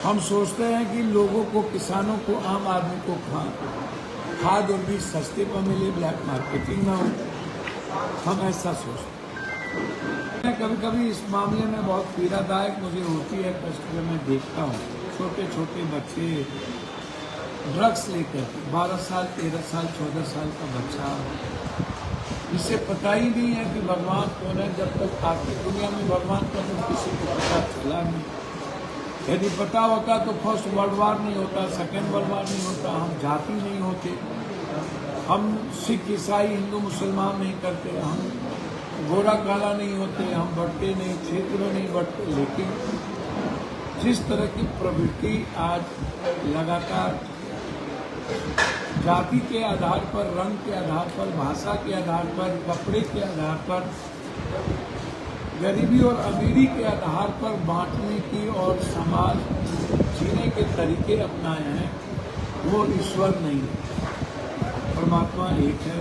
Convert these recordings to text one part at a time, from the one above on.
हम सोचते हैं कि लोगों को, किसानों को, आम आदमी को खाद और बीज सस्ते पर मिले, ब्लैक मार्केटिंग ना हो। हम ऐसा सोचते हैं। कभी कभी इस मामले में बहुत पीड़ादायक मुझे होती है कष्ट जब मैं देखता हूँ छोटे छोटे बच्चे ड्रग्स लेकर, 12 साल, 13 साल, 14 साल का बच्चा, जिसे पता ही नहीं है कि भगवान कौन है। जब तक आखिर दुनिया में भगवान का तो किसी को पता चला नहीं। यदि पता होता तो फर्स्ट वर्ल्ड वार नहीं होता, सेकेंड वर्ल्ड वार नहीं होता, हम जाति नहीं होते, हम सिख ईसाई हिंदू मुसलमान नहीं करते, हम गोरा काला नहीं होते, हम बढ़ते नहीं, क्षेत्र में नहीं बढ़ते। लेकिन जिस तरह की प्रवृत्ति आज लगातार जाति के आधार पर, रंग के आधार पर, भाषा के आधार पर, कपड़े के आधार पर, गरीबी और अमीरी के आधार पर बांटने की और समाज जीने के तरीके अपनाए हैं, वो ईश्वर नहीं है। परमात्मा एक है,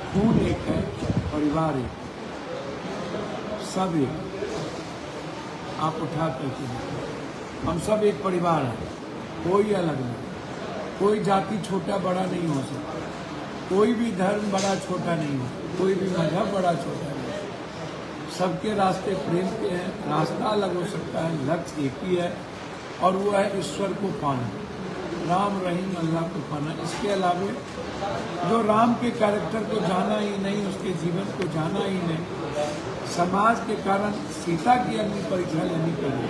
खून एक है, परिवार एक, सब एक। आप उठा करके हम सब एक परिवार हैं, कोई अलग नहीं। कोई जाति छोटा बड़ा नहीं हो सकता, कोई भी धर्म बड़ा छोटा नहीं हो, कोई भी मजहब बड़ा छोटा नहीं। सबके रास्ते प्रेम के हैं, रास्ता अलग हो सकता है, लक्ष्य एक ही है और वो है ईश्वर को पाना, राम रहीम अल्लाह को पाना। इसके अलावे जो राम के कैरेक्टर को जाना ही नहीं, उसके जीवन को जाना ही नहीं, समाज के कारण सीता की अग्नि परीक्षा लेनी पड़ी,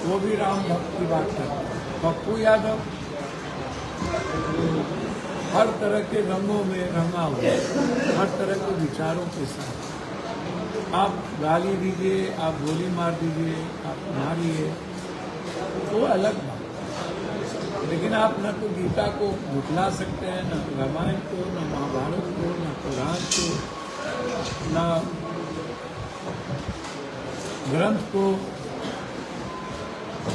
वो भी राम भक्त की बात करते हैं। पप्पू यादव हर तरह के रंगों में रंगा हुआ, हर तरह के विचारों के साथ। आप गाली दीजिए, आप गोली मार दीजिए, आप मारिए, वो अलग बात। लेकिन आप न तो गीता को झुठला सकते हैं, न रामायण को, न महाभारत को, न कुरान को, न ग्रंथ को,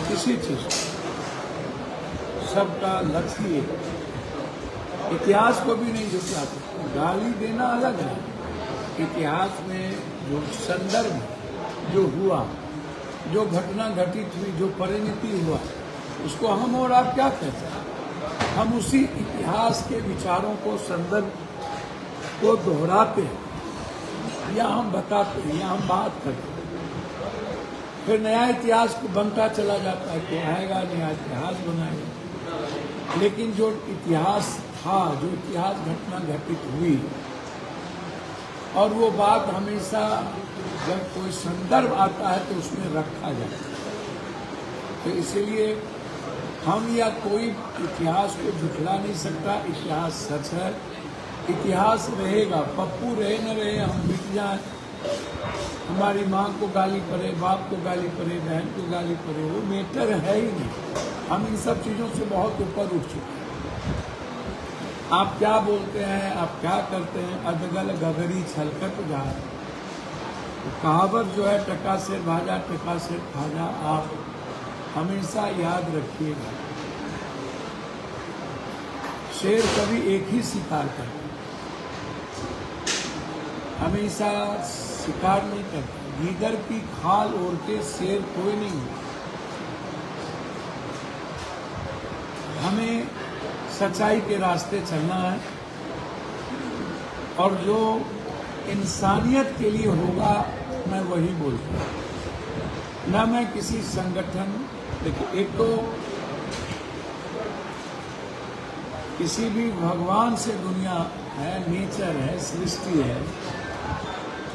किसी चीज को। सबका लक्ष्य एक, इतिहास को भी नहीं झुठला सकते। गाली देना अलग है, इतिहास में जो संदर्भ, जो हुआ, जो घटना घटित हुई, जो परिणति हुआ, उसको हम और आप क्या कहते हैं? हम उसी इतिहास के विचारों को, संदर्भ को दोहराते हैं, या हम बताते हैं, या हम बात करते हैं। फिर नया इतिहास को बनता चला जाता है, कोई आएगा नया इतिहास बनाएगा। लेकिन जो इतिहास था, जो इतिहास घटना घटित हुई, और वो बात हमेशा जब कोई संदर्भ आता है तो उसमें रखा जाता है। तो इसीलिए हम या कोई इतिहास को झुठला नहीं सकता। इतिहास सच है, इतिहास रहेगा। पप्पू रहे न रहे, हम मिट जाए, हमारी माँ को गाली पड़े, बाप को गाली पड़े, बहन को गाली पड़े, वो मैटर है ही नहीं। हम इन सब चीज़ों से बहुत ऊपर उठ चुके हैं। आप क्या बोलते हैं, आप क्या करते हैं, अदगल गगरी छलकत जा। कहावत जो है, टका से भाजा, टका से खाजा, आप हमेशा याद रखिएगा। शेर कभी एक ही शिकार करता, हमेशा शिकार नहीं करता। गीदड़ की खाल ओढ़ के शेर कोई नहीं होता। हमें सच्चाई के रास्ते चलना है, और जो इंसानियत के लिए होगा मैं वही बोलता हूँ। ना मैं किसी संगठन, देखिए, एक तो किसी भी भगवान से दुनिया है, नेचर है, सृष्टि है,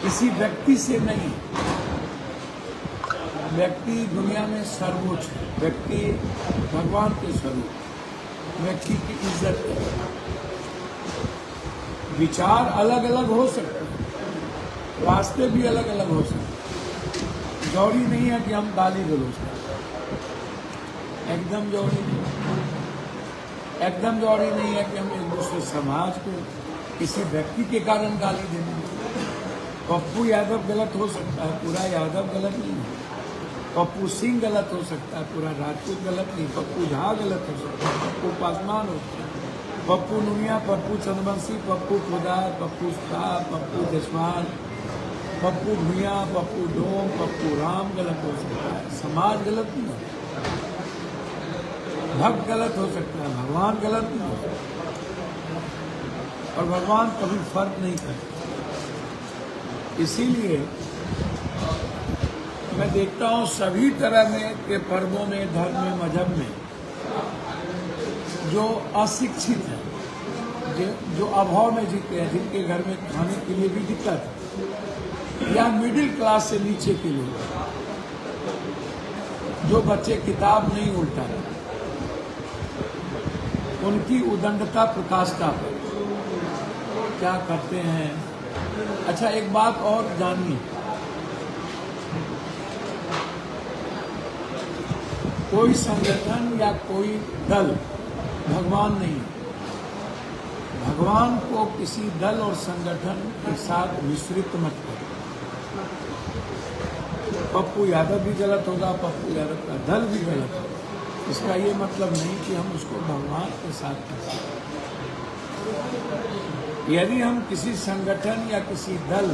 किसी व्यक्ति से नहीं। व्यक्ति दुनिया में सर्वोच्च है, व्यक्ति भगवान के स्वरूप, व्यक्ति की इज्जत है। विचार अलग अलग हो सकते हैं, रास्ते भी अलग अलग हो सकते हैं। जरूरी नहीं है कि हम गाली गलौज करें, एकदम जरूरी नहीं। एकदम जरूरी नहीं है कि हम एक दूसरे समाज को, किसी व्यक्ति के कारण गाली देने। पप्पू यादव गलत हो सकता है, पूरा यादव गलत नहीं है। पप्पू सिंह गलत हो सकता है, पूरा राजपूत गलत नहीं। पप्पू झा गलत हो सकता है, पप्पू पासवान हो सकता है, पप्पू नुनिया, पप्पू चंद्रवंशी, पप्पू खुदा, पप्पू शाह, पप्पू जसवाल, पप्पू भूया, पप्पू डोम, पप्पू राम गलत हो सकता है, समाज गलत नहीं हो, भक्त गलत हो सकता है, भगवान गलत नहीं हो सकता। और भगवान कभी फर्क नहीं करता। इसीलिए मैं देखता हूँ सभी तरह में के पर्वों में, धर्म में, मजहब में जो अशिक्षित है, जो अभाव में जीते हैं, जिनके घर में खाने के लिए भी दिक्कत है, या मिडिल क्लास से नीचे के लोग, जो बच्चे किताब नहीं उल्टाते, उनकी उदंडता प्रकाष्ठा पर क्या करते हैं। अच्छा, एक बात और जानिए, कोई संगठन या कोई दल भगवान नहीं। भगवान को किसी दल और संगठन के साथ मिश्रित मत करो। पप्पू यादव भी गलत होगा, पप्पू यादव का दल भी गलत होगा, इसका ये मतलब नहीं कि हम उसको भगवान के साथ कर सकते। यदि हम किसी संगठन या किसी दल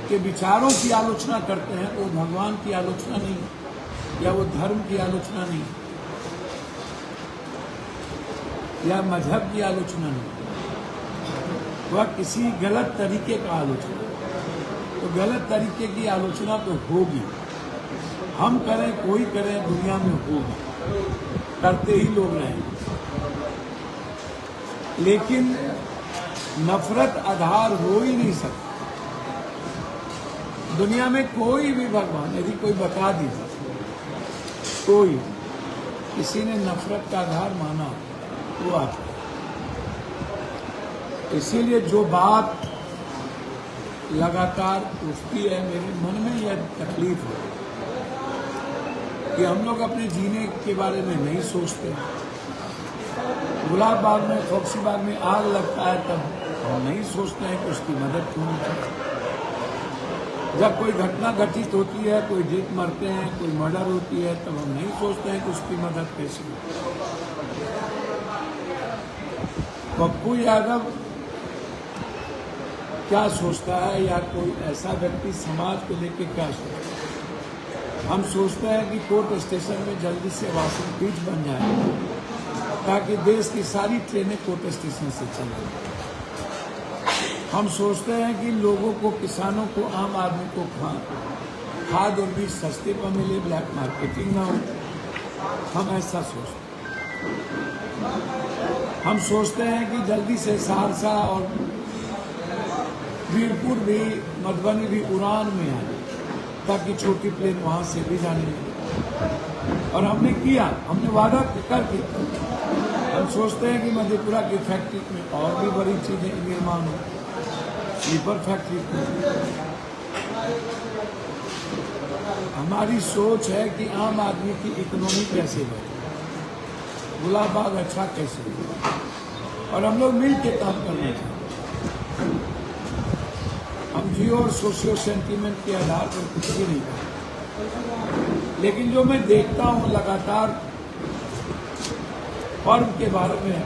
के विचारों की आलोचना करते हैं तो वो भगवान की आलोचना नहीं, या वो धर्म की आलोचना नहीं, या मजहब की आलोचना नहीं, वह किसी गलत तरीके का आलोचना। तो गलत तरीके की आलोचना तो होगी, हम करें कोई करें, दुनिया में होगी, करते ही लोग रहेंगे। लेकिन नफरत आधार हो ही नहीं सकता। दुनिया में कोई भी भगवान यदि कोई बता दीजिए, कोई किसी ने नफरत का आधार माना, वो आता है। इसीलिए जो बात लगातार उठती है, मेरे मन में यह तकलीफ है कि हम लोग अपने जीने के बारे में नहीं सोचते। गुलाब बाग में, फोक्सी बाग में आग लगता है तब हम नहीं सोचते हैं कि उसकी मदद क्यों नहीं करते। जब कोई घटना घटित होती है, कोई जीत मरते हैं, कोई मर्डर होती है, तब हम नहीं सोचते हैं कि उसकी मदद कैसे हो। पप्पू यादव क्या सोचता है, या कोई ऐसा व्यक्ति समाज को लेकर क्या सोचता है। हम सोचते हैं कि कोर्ट स्टेशन में जल्दी से वॉशिंग पिच बन जाए ताकि देश की सारी ट्रेनें कोर्ट स्टेशन से चलें। हम सोचते हैं कि लोगों को, किसानों को, आम आदमी को खाद और बीज सस्ते पर मिले, ब्लैक मार्केटिंग ना हो। हम ऐसा सोचते हैं। हम सोचते हैं कि जल्दी से सहरसा और वीरपुर भी, मधुबनी भी उड़ान में आ जाए ताकि छोटी प्लेन वहाँ से भी जाने लगे। और हमने किया, हमने वादा करके हम सोचते हैं कि मधेपुरा की फैक्ट्री में और भी बड़ी चीजें निर्माण हो, स्लीपर फैक्ट्री को। हमारी सोच है कि आम आदमी की इकोनॉमी कैसे बढ़े, गुलाब बाग अच्छा कैसे हो, और हम लोग मिल के काम करना चाहते हैं। हम जियो और सोशियो सेंटीमेंट के आधार पर कुछ भी नहीं करते। लेकिन जो मैं देखता हूँ लगातार पर्व के बारे में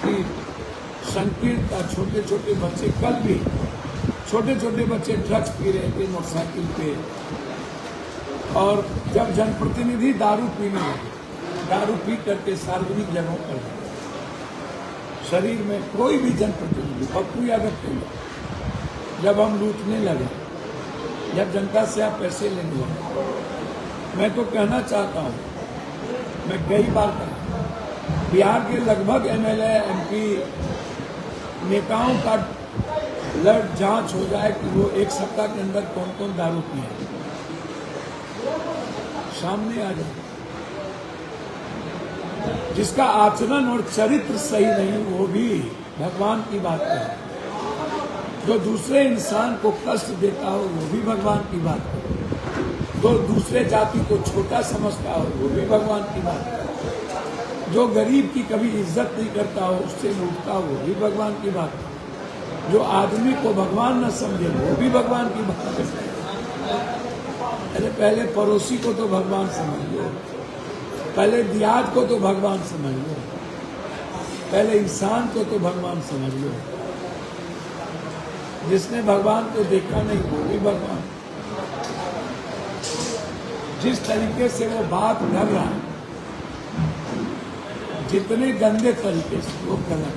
कि संकीर्णता, छोटे छोटे बच्चे, कल भी छोटे छोटे बच्चे ड्रग्स पी रहे थे मोटरसाइकिल पे, और जब जनप्रतिनिधि दारू पीने लगे, दारू पी करके सार्वजनिक जगहों पर शरीर में कोई भी जनप्रतिनिधि, पप्पू यादव के, जब हम लूटने लगे, जब जनता से आप पैसे लेने लगे, मैं तो कहना चाहता हूँ, मैं कई बार कहा, बिहार के लगभग एमएलए, एमपी नेताओं का ब्लड जांच हो जाए कि वो एक सप्ताह के अंदर कौन कौन दारू पिए, सामने आ जाए। जिसका आचरण और चरित्र सही नहीं, वो भी भगवान की बात करे। जो दूसरे इंसान को कष्ट देता हो, वो भी भगवान की बात करे। जो दूसरे जाति को छोटा समझता हो, वो भी भगवान की बात करे। जो गरीब की कभी इज्जत नहीं करता हो, उससे लूटता हो, वो भी भगवान की बात करे। जो आदमी को भगवान न समझे, वो भी भगवान की बात करे। अरे पहले पड़ोसी को तो भगवान समझ लो, पहले दियाद को तो भगवान समझ लो, पहले इंसान को तो भगवान समझ लो। जिसने भगवान को देखा नहीं वो भी भगवान। जिस तरीके से वो बात कर रहा है, जितने गंदे तरीके से वो गलत,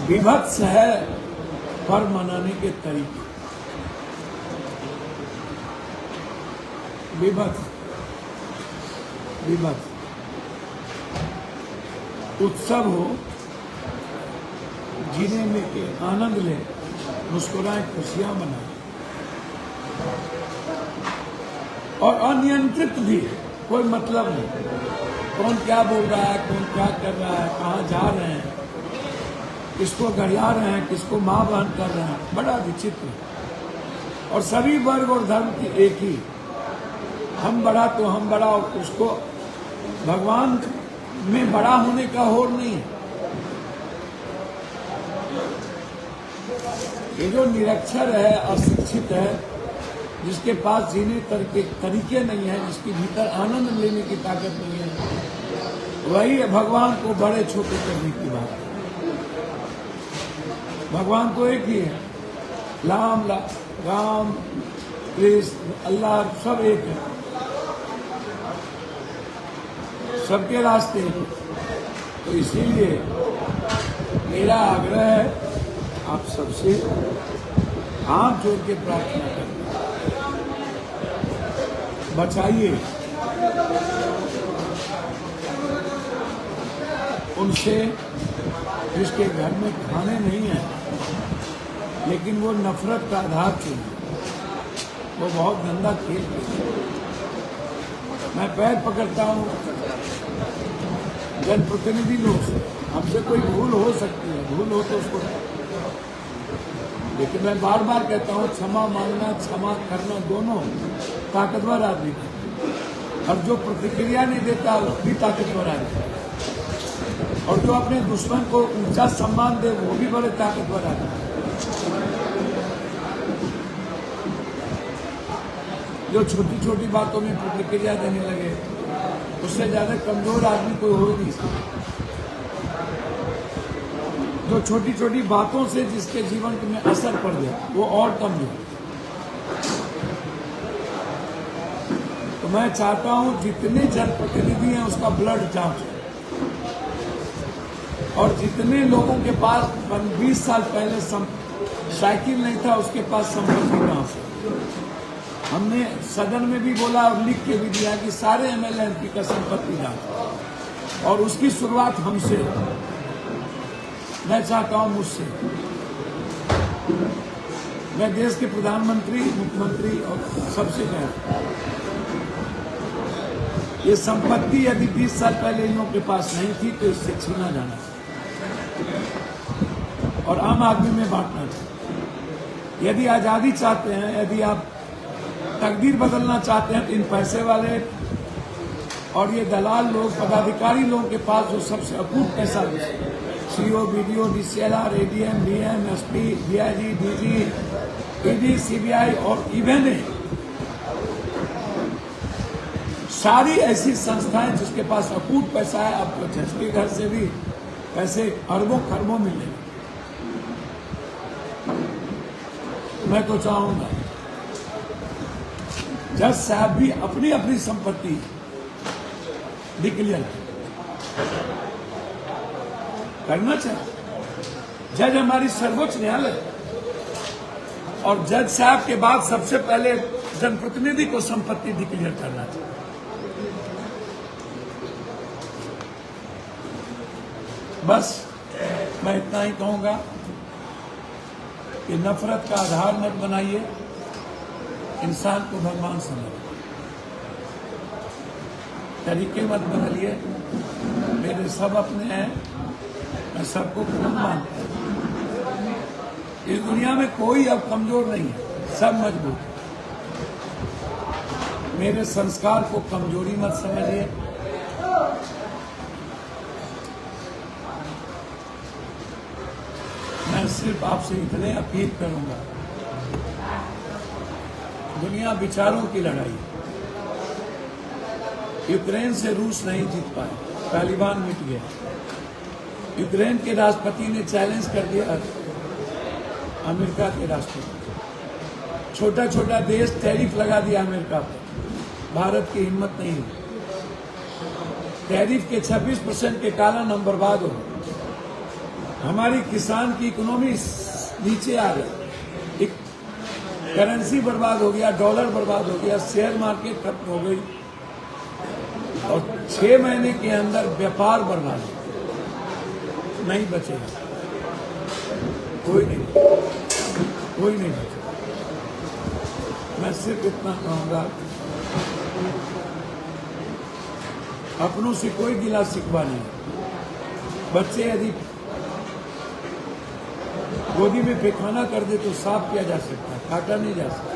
विभत्स है पर मनाने के तरीके, विभत्स विभत्स। उत्सव हो, जीने में के आनंद ले, मुस्कुराए, खुशियां मनाए, और अनियंत्रित भी, कोई मतलब नहीं कौन क्या बोल रहा है, कौन क्या कर रहा है, कहाँ जा रहे हैं, किसको गरिया रहे हैं, किसको मां बहन कर रहे हैं, बड़ा विचित्र। और सभी वर्ग और धर्म की एक ही, हम बड़ा तो हम बड़ा, और उसको भगवान में बड़ा होने का होड़ नहीं है। ये जो निरक्षर है, अशिक्षित है, जिसके पास जीने तरीके नहीं है, जिसके भीतर आनंद लेने की ताकत नहीं है, वही भगवान को बड़े छोटे करने की बात है। भगवान तो एक ही है, राम कृष्ण अल्लाह सब एक है, सबके रास्ते हैं। तो इसीलिए मेरा आग्रह है आप सबसे, हाथ जोड़ के प्रार्थना करें, बचाइए उनसे जिसके घर में खाने नहीं है, लेकिन वो नफरत का आधार चुने, वो बहुत गंदा खेल खेलते हैं। मैं पैर पकड़ता हूँ जनप्रतिनिधि लोग से, हमसे कोई भूल हो सकती है, भूल हो तो उसको, लेकिन मैं बार बार कहता हूँ क्षमा मांगना, क्षमा करना दोनों ताकतवर आदमी है, और जो प्रतिक्रिया नहीं देता वो भी ताकतवर आदमी है, और जो अपने दुश्मन को ऊंचा सम्मान दे वो भी बड़े ताकतवर आदमी है। जो छोटी छोटी बातों में प्रतिक्रिया देने लगे, उससे ज्यादा कमजोर आदमी कोई हो ही नहीं सकता। जो छोटी छोटी बातों से जिसके जीवन में असर पड़ जाए वो और कमजोर। तो मैं चाहता हूं जितने जनप्रतिनिधि हैं उसका ब्लड जांच हो, और जितने लोगों के पास 20 साल पहले साइकिल नहीं था उसके पास संपत्ति कहां से। हमने सदन में भी बोला और लिख के भी दिया कि सारे एमएलए एमपी का संपत्ति जांच, और उसकी शुरुआत हमसे, मैं चाहता हूं मुझसे। मैं देश के प्रधानमंत्री, मुख्यमंत्री और सबसे कहता हूं, ये संपत्ति यदि 20 साल पहले इन लोगों के पास नहीं थी तो इससे छीना जाना और आम आदमी में बांटना चाहिए। यदि आजादी चाहते हैं, यदि आप तकदीर बदलना चाहते हैं, तो इन पैसे वाले और ये दलाल लोग, पदाधिकारी लोगों के पास जो सबसे अकूट पैसा, CO, BDO, DCLR, ADM, DM, SP, DIG, DG, ED, CBI और इवन सारी ऐसी संस्थाएं जिसके पास अकूट पैसा है, आपको जज के घर से भी पैसे अरबों खरबों मिले। मैं तो चाहूंगा जज साहब भी अपनी अपनी संपत्ति डिक्लेयर करना चाहिए। जज हमारी सर्वोच्च न्यायालय, और जज साहब के बाद सबसे पहले जनप्रतिनिधि को संपत्ति डिक्लेयर करना चाहिए। बस मैं इतना ही कहूंगा कि नफरत का आधार मत बनाइए, इंसान को भगवान समझिए, तरीके मत बदलिए। मेरे सब अपने हैं, मैं सबको खूब मानता हूं। इस दुनिया में कोई अब कमजोर नहीं है, सब मजबूत है। मेरे संस्कार को कमजोरी मत समझिए। मैं सिर्फ आपसे इतने अपील करूंगा, दुनिया विचारों की लड़ाई, यूक्रेन से रूस नहीं जीत पाए, तालिबान मिट गया। यूक्रेन के राष्ट्रपति ने चैलेंज कर दिया अमेरिका के राष्ट्रपति। छोटा छोटा देश टैरिफ लगा दिया अमेरिका पर, भारत की हिम्मत नहीं है। टैरिफ के 26% के कारण हम बर्बाद हो गए। हमारी किसान की इकोनॉमी नीचे आ गई, एक करेंसी बर्बाद हो गया, डॉलर बर्बाद हो गया, शेयर मार्केट खत्म हो गई और 6 महीने के अंदर व्यापार बर्बाद हो गया। नहीं बचेगा, कोई नहीं बचेगा। मैं सिर्फ इतना कहूँगा, अपनों से कोई गिला शिकवा नहीं। बच्चे यदि गोदी में पैखाना कर दे तो साफ किया जा सकता है, काटा नहीं जा सकता।